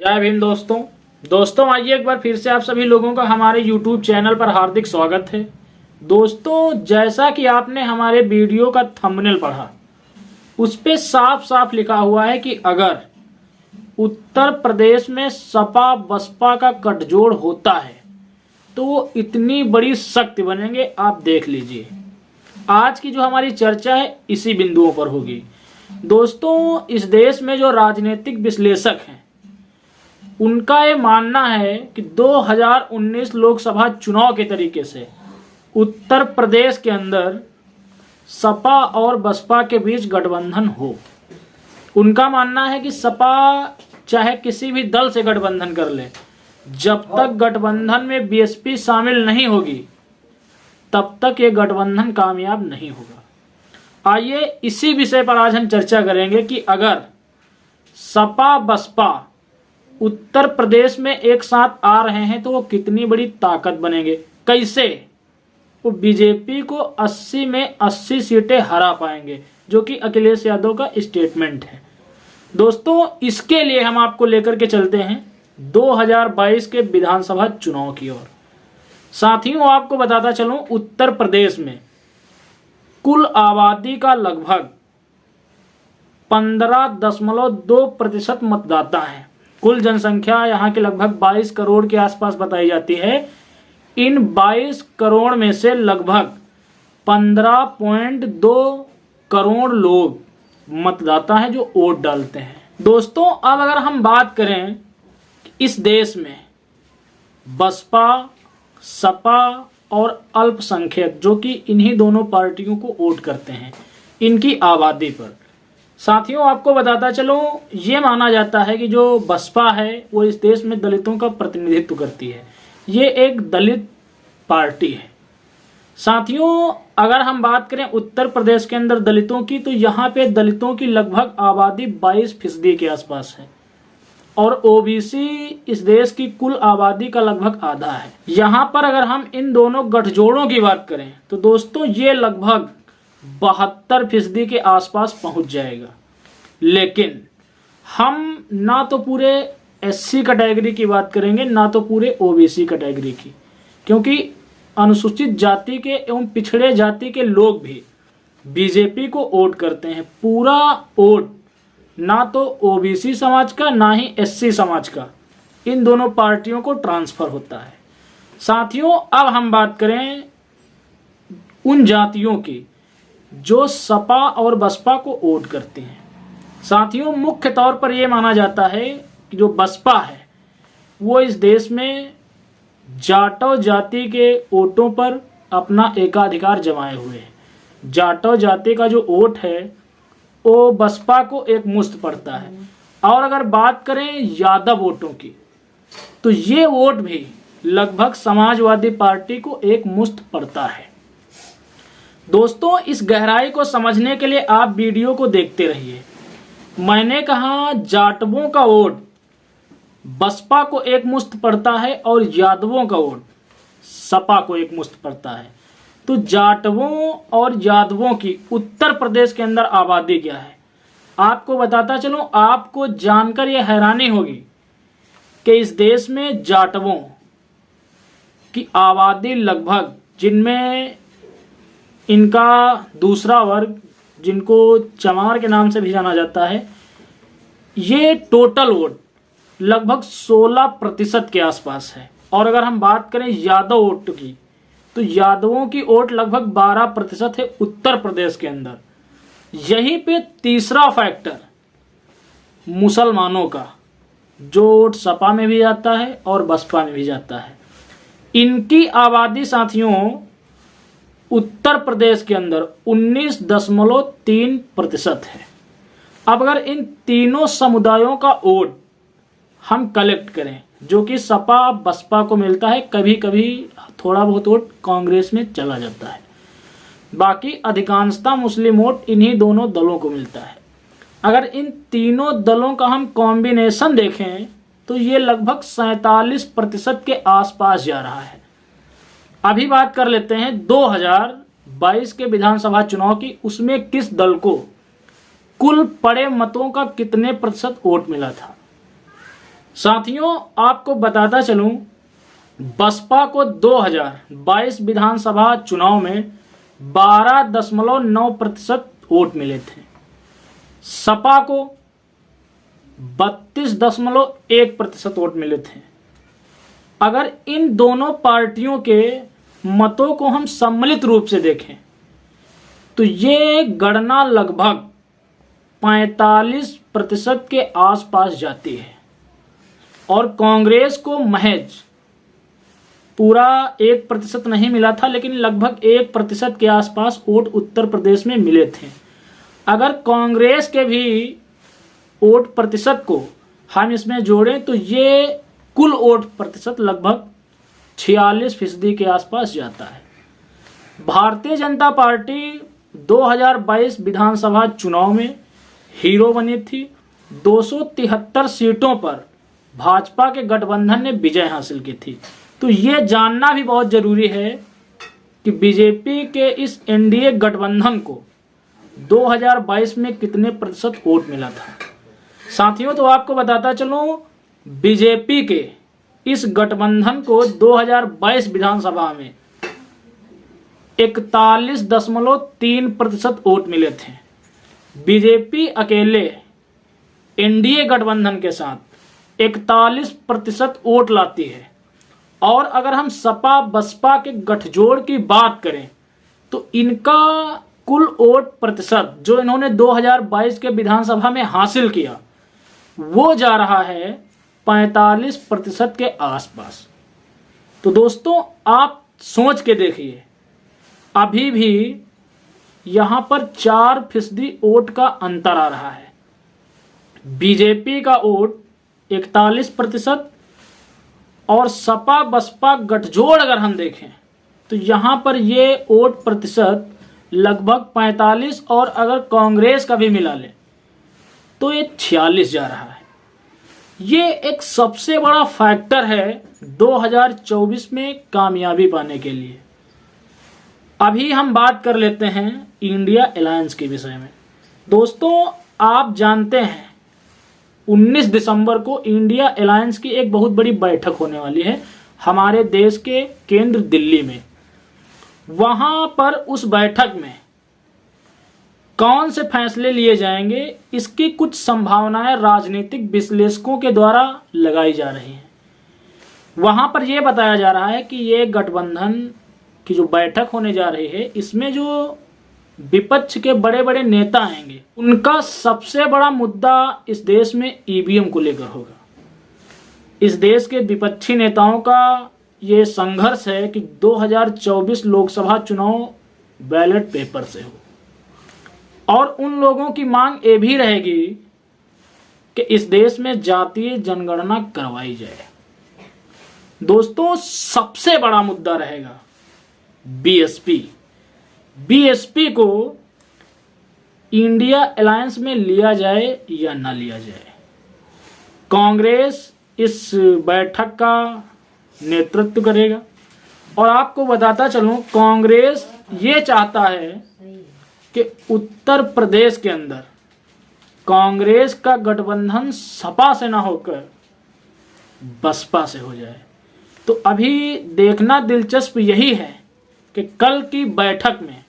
जय भीम दोस्तों आइए एक बार फिर से आप सभी लोगों का हमारे YouTube चैनल पर हार्दिक स्वागत है। दोस्तों, जैसा कि आपने हमारे वीडियो का थंबनेल पढ़ा, उस पे साफ साफ लिखा हुआ है कि अगर उत्तर प्रदेश में सपा बसपा का गठजोड़ होता है तो वो इतनी बड़ी शक्ति बनेंगे, आप देख लीजिए। आज की जो हमारी चर्चा है इसी बिंदुओं पर होगी। दोस्तों, इस देश में जो राजनीतिक विश्लेषक हैं उनका ये मानना है कि 2019 लोकसभा चुनाव के तरीके से उत्तर प्रदेश के अंदर सपा और बसपा के बीच गठबंधन हो। उनका मानना है कि सपा चाहे किसी भी दल से गठबंधन कर ले, जब तक गठबंधन में बीएसपी शामिल नहीं होगी तब तक ये गठबंधन कामयाब नहीं होगा। आइए इसी विषय पर आज हम चर्चा करेंगे कि अगर सपा बसपा उत्तर प्रदेश में एक साथ आ रहे हैं तो वो कितनी बड़ी ताकत बनेंगे, कैसे वो बीजेपी को 80 में 80 सीटें हरा पाएंगे, जो कि अखिलेश यादव का स्टेटमेंट है। दोस्तों, इसके लिए हम आपको लेकर के चलते हैं 2022 के विधानसभा चुनाव की ओर। साथियों, आपको बताता चलूं, उत्तर प्रदेश में कुल आबादी का लगभग 15.2% मतदाता है। कुल जनसंख्या यहाँ के लगभग 22 करोड़ के आसपास बताई जाती है। इन 22 करोड़ में से लगभग 15.2 करोड़ लोग मतदाता हैं जो वोट डालते हैं। दोस्तों, अब अगर हम बात करें इस देश में बसपा, सपा और अल्पसंख्यक, जो कि इन्हीं दोनों पार्टियों को वोट करते हैं, इनकी आबादी पर साथियों आपको बताता चलूं, ये माना जाता है कि जो बसपा है वो इस देश में दलितों का प्रतिनिधित्व करती है। ये एक दलित पार्टी है। साथियों, अगर हम बात करें उत्तर प्रदेश के अंदर दलितों की, तो यहाँ पे दलितों की लगभग आबादी 22% के आसपास है और ओबीसी इस देश की कुल आबादी का लगभग आधा है। यहाँ पर अगर हम इन दोनों गठजोड़ों की बात करें तो दोस्तों ये लगभग 72% के आसपास पहुंच जाएगा। लेकिन हम ना तो पूरे एससी कैटेगरी की बात करेंगे, ना तो पूरे ओबीसी कैटेगरी की, क्योंकि अनुसूचित जाति के एवं पिछड़े जाति के लोग भी बीजेपी को वोट करते हैं। पूरा वोट ना तो ओबीसी समाज का ना ही एससी समाज का, इन दोनों पार्टियों को ट्रांसफर होता है। साथियों, अब हम बात करें उन जातियों की जो सपा और बसपा को वोट करते हैं। साथियों, मुख्य तौर पर यह माना जाता है कि जो बसपा है वो इस देश में जाटव जाति के वोटों पर अपना एकाधिकार जमाए हुए है। जाटव जाति का जो वोट है वो बसपा को एक मुश्त पड़ता है। और अगर बात करें यादव वोटों की, तो ये वोट भी लगभग समाजवादी पार्टी को एक मुश्त पड़ता है। दोस्तों, इस गहराई को समझने के लिए आप वीडियो को देखते रहिए। मैंने कहा जाटवों का वोट बसपा को एक मुश्त पड़ता है और यादवों का वोट सपा को एक मुश्त पड़ता है। तो जाटवों और यादवों की उत्तर प्रदेश के अंदर आबादी क्या है, आपको बताता चलूं। आपको जानकर यह हैरानी होगी कि इस देश में जाटवों की आबादी लगभग, जिनमें इनका दूसरा वर्ग जिनको चमार के नाम से भी जाना जाता है, ये टोटल वोट लगभग 16% के आसपास है। और अगर हम बात करें यादव वोट की, तो यादवों की वोट लगभग 12% है उत्तर प्रदेश के अंदर। यहीं पे तीसरा फैक्टर मुसलमानों का, जो वोट सपा में भी जाता है और बसपा में भी जाता है। इनकी आबादी साथियों उत्तर प्रदेश के अंदर 19.3% है। अब अगर इन तीनों समुदायों का वोट हम कलेक्ट करें, जो कि सपा बसपा को मिलता है, कभी कभी थोड़ा बहुत वोट कांग्रेस में चला जाता है, बाकी अधिकांशतः मुस्लिम वोट इन्हीं दोनों दलों को मिलता है। अगर इन तीनों दलों का हम कॉम्बिनेशन देखें तो ये लगभग 47% के आसपास जा रहा है। अभी बात कर लेते हैं 2022 के विधानसभा चुनाव की। उसमें किस दल को कुल पड़े मतों का कितने प्रतिशत वोट मिला था। साथियों, आपको बताता चलूं, बसपा को 2022 विधानसभा चुनाव में 12.9% वोट मिले थे। सपा को 32.1% वोट मिले थे। अगर इन दोनों पार्टियों के मतों को हम सम्मिलित रूप से देखें तो ये गणना लगभग 45% के आसपास जाती है और कांग्रेस को महज पूरा 1% नहीं मिला था, लेकिन लगभग 1% के आसपास वोट उत्तर प्रदेश में मिले थे। अगर कांग्रेस के भी वोट प्रतिशत को हम इसमें जोड़ें तो ये कुल वोट प्रतिशत लगभग 46% के आसपास जाता है। भारतीय जनता पार्टी 2022 विधानसभा चुनाव में हीरो बनी थी। 273 सीटों पर भाजपा के गठबंधन ने विजय हासिल की थी। तो ये जानना भी बहुत जरूरी है कि बीजेपी के इस एनडीए गठबंधन को 2022 में कितने प्रतिशत वोट मिला था। साथियों, तो आपको बताता चलूं, बीजेपी के इस गठबंधन को 2022 विधानसभा में 41.3% वोट मिले थे। बीजेपी अकेले एनडीए गठबंधन के साथ 41% वोट लाती है। और अगर हम सपा बसपा के गठजोड़ की बात करें तो इनका कुल वोट प्रतिशत जो इन्होंने 2022 के विधानसभा में हासिल किया वो जा रहा है 45% के आसपास। तो दोस्तों, आप सोच के देखिए, अभी भी यहां पर 4% वोट का अंतर आ रहा है। बीजेपी का वोट 41% और सपा बसपा गठजोड़ अगर हम देखें तो यहां पर ये वोट प्रतिशत लगभग 45 और अगर कांग्रेस का भी मिला ले तो ये 46 जा रहा है। ये एक सबसे बड़ा फैक्टर है 2024 में कामयाबी पाने के लिए। अभी हम बात कर लेते हैं इंडिया अलायंस के विषय में। दोस्तों, आप जानते हैं 19 दिसंबर को इंडिया अलायंस की एक बहुत बड़ी बैठक होने वाली है हमारे देश के केंद्र दिल्ली में। वहां पर उस बैठक में कौन से फैसले लिए जाएंगे, इसकी कुछ संभावनाएं राजनीतिक विश्लेषकों के द्वारा लगाई जा रही हैं। वहां पर यह बताया जा रहा है कि ये गठबंधन की जो बैठक होने जा रही है इसमें जो विपक्ष के बड़े बड़े नेता आएंगे उनका सबसे बड़ा मुद्दा इस देश में ईवीएम को लेकर होगा। इस देश के विपक्षी नेताओं का ये संघर्ष है कि 2024 लोकसभा चुनाव बैलेट पेपर से हो और उन लोगों की मांग ये भी रहेगी कि इस देश में जातीय जनगणना करवाई जाए। दोस्तों, सबसे बड़ा मुद्दा रहेगा बीएसपी को इंडिया अलायंस में लिया जाए या ना लिया जाए। कांग्रेस इस बैठक का नेतृत्व करेगा और आपको बताता चलूं, कांग्रेस ये चाहता है कि उत्तर प्रदेश के अंदर कांग्रेस का गठबंधन सपा से ना होकर बसपा से हो जाए। तो अभी देखना दिलचस्प यही है कि कल की बैठक में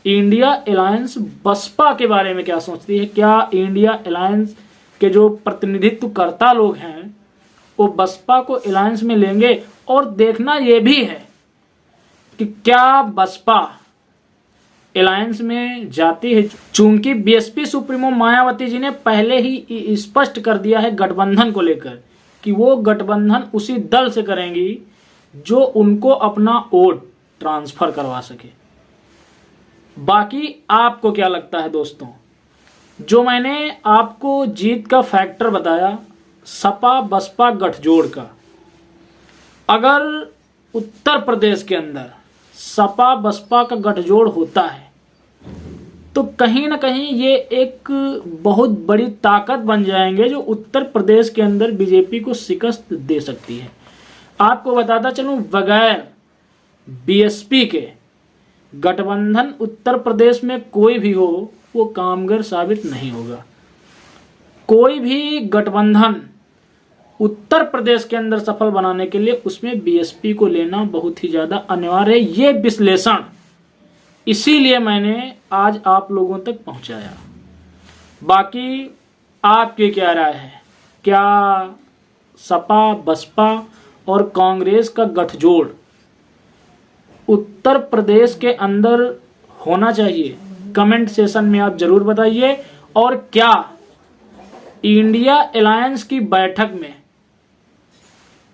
इंडिया अलायंस बसपा के बारे में क्या सोचती है। क्या इंडिया अलायंस के जो प्रतिनिधित्वकर्ता लोग हैं वो बसपा को अलायंस में लेंगे, और देखना यह भी है कि क्या बसपा अलायंस में जाती है। चूंकि बीएसपी सुप्रीमो मायावती जी ने पहले ही स्पष्ट कर दिया है गठबंधन को लेकर कि वो गठबंधन उसी दल से करेंगी जो उनको अपना वोट ट्रांसफर करवा सके। बाकी आपको क्या लगता है दोस्तों? जो मैंने आपको जीत का फैक्टर बताया सपा बसपा गठजोड़ का, अगर उत्तर प्रदेश के अंदर सपा बसपा का गठजोड़ होता है तो कहीं ना कहीं ये एक बहुत बड़ी ताकत बन जाएंगे जो उत्तर प्रदेश के अंदर बीजेपी को शिकस्त दे सकती है। आपको बताता चलूं, बगैर बीएसपी के गठबंधन उत्तर प्रदेश में कोई भी हो वो कामगार साबित नहीं होगा। कोई भी गठबंधन उत्तर प्रदेश के अंदर सफल बनाने के लिए उसमें बीएसपी को लेना बहुत ही ज्यादा अनिवार्य है। ये विश्लेषण इसीलिए मैंने आज आप लोगों तक पहुंचाया। बाकी आपकी क्या राय है? क्या सपा, बसपा और कांग्रेस का गठजोड़ उत्तर प्रदेश के अंदर होना चाहिए? कमेंट सेशन में आप जरूर बताइए। और क्या इंडिया अलायंस की बैठक में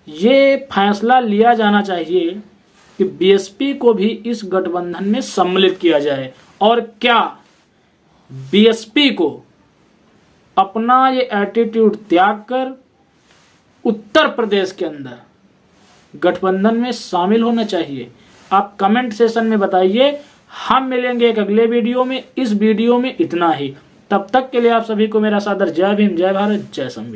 ये फैसला लिया जाना चाहिए कि बीएसपी को भी इस गठबंधन में सम्मिलित किया जाए? और क्या बीएसपी को अपना ये एटीट्यूड त्याग कर उत्तर प्रदेश के अंदर गठबंधन में शामिल होना चाहिए? आप कमेंट सेशन में बताइए। हम मिलेंगे एक अगले वीडियो में। इस वीडियो में इतना ही। तब तक के लिए आप सभी को मेरा सादर जय भीम, जय भारत, जय संविधान।